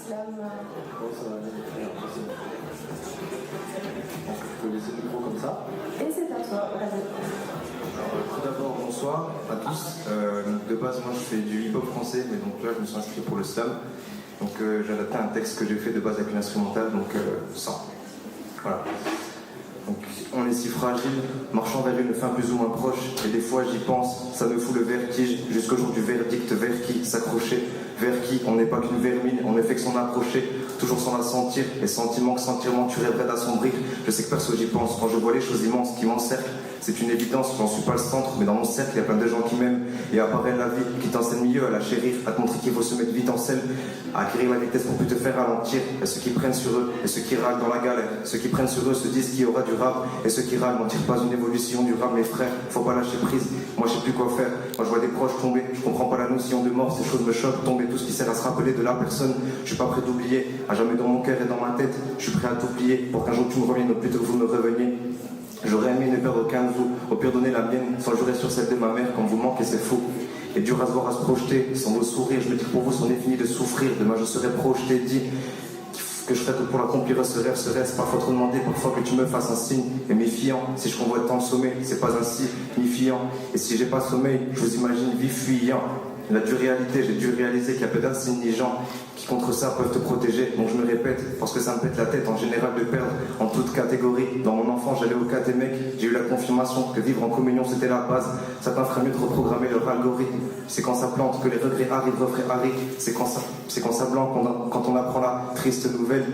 l'islam. Bon, ça va aller. Alors, c'est bon. Donc, je peux laisser le micro comme ça. Et c'est à toi, vas-y. Tout d'abord, bonsoir à tous. De base, moi, je fais du hip-hop français, mais donc là, je me suis inscrit pour le slam. Donc, j'ai adapté un texte que j'ai fait de base avec une instrumentale, donc sans. Voilà. Donc, on est si fragile, marchant vers une fin plus ou moins proche, et des fois j'y pense, ça me fout le vertige, jusqu'au jour du verdict, vers qui s'accrocher, vers qui on n'est pas qu'une vermine, on ne fait que s'en approcher, toujours sans la sentir, les sentiments que sentirement tu rêverais d'assombrir, je sais que perso j'y pense, quand je vois les choses immenses qui m'encerclent, c'est une évidence, j'en suis pas le centre, mais dans mon cercle il y a plein de gens qui m'aiment, et apparaît la vie, qui t'enseigne mieux à la chérir, à te montrer qu'il faut se mettre vite en selle, à acquérir la vitesse pour plus te faire ralentir, et ceux qui prennent sur eux, et ceux qui râlent dans la galère, ceux qui prennent sur eux se disent qu'il y aura du rap, et ceux qui râlent n'en tirent pas une évolution durable, mes frères, faut pas lâcher prise, moi je sais plus quoi faire, quand je vois des proches tomber, je comprends pas la notion de mort, ces choses me choquent, tomber tout ce qui sert à se rappeler de la personne, je suis pas prêt d'oublier, à jamais dans mon cœur et dans ma tête, je suis prêt à t'oublier, pour qu'un jour tu me reviennes, ou plutôt que vous me reveniez. J'aurais aimé ne perdre aucun de vous, au pire donner la mienne, sans jurer sur celle de ma mère, quand vous manquez c'est faux. Et dur à se voir, à se projeter, sans vos sourires, je me dis que pour vous c'en est fini de souffrir, demain je serai projeté, dit que je ferai tout pour l'accomplir, ce rêve, parfois trop demandé, parfois que tu me fasses un signe, et méfiant, si je convoite tant le sommeil, c'est pas ainsi, signifiant, et si j'ai pas sommeil, je vous imagine vif fuyant. La dure réalité, j'ai dû réaliser qu'il y a peu d'insignifiants qui contre ça peuvent te protéger, donc je me répète, parce que ça me pète la tête en général de perdre en toute catégorie. Dans mon enfance, j'allais au cas des mecs, j'ai eu la confirmation que vivre en communion c'était la base. Certains feraient mieux de reprogrammer leur algorithme. C'est quand ça plante que les regrets arrivent, refrains arrivent. C'est quand ça blanc quand on apprend la triste nouvelle.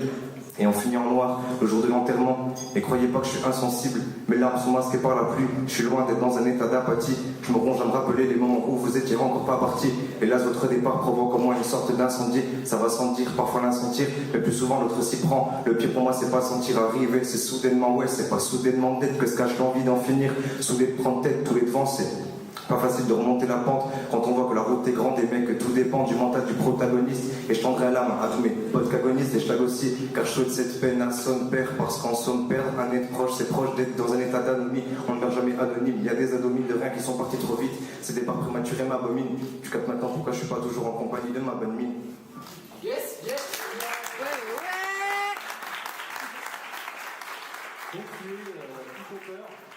Et on finit en noir le jour de l'enterrement. Et croyez pas que je suis insensible, mes larmes sont masquées par la pluie. Je suis loin d'être dans un état d'apathie. Je me ronge à me rappeler les moments où vous étiez encore pas partis. Et là, votre départ provoque en moi une sorte d'incendie. Ça va sans dire, parfois l'insentir, mais plus souvent l'autre s'y prend. Le pire pour moi, c'est pas sentir arriver, c'est soudainement, ouais, c'est pas soudainement d'être que se cache l'envie d'en finir. Soudain de prendre tête, tous les devants, c'est pas facile de remonter la pente quand on voit que la route est grande et mais que tout dépend du mental du protagoniste. Et je tendrai l'âme à tous mes potes qu'agonistes et je tag aussi car je souhaite cette peine à son père parce qu'en somme perdre un être proche c'est proche d'être dans un état d'anomie. On ne meurt jamais anonyme, il y a des anomines de rien qui sont partis trop vite. Ces départs prématurés m'abominent. Tu captes maintenant pourquoi je suis pas toujours en compagnie de ma bonne mine. Yes, yes, ouais. Donc, hip-hopper.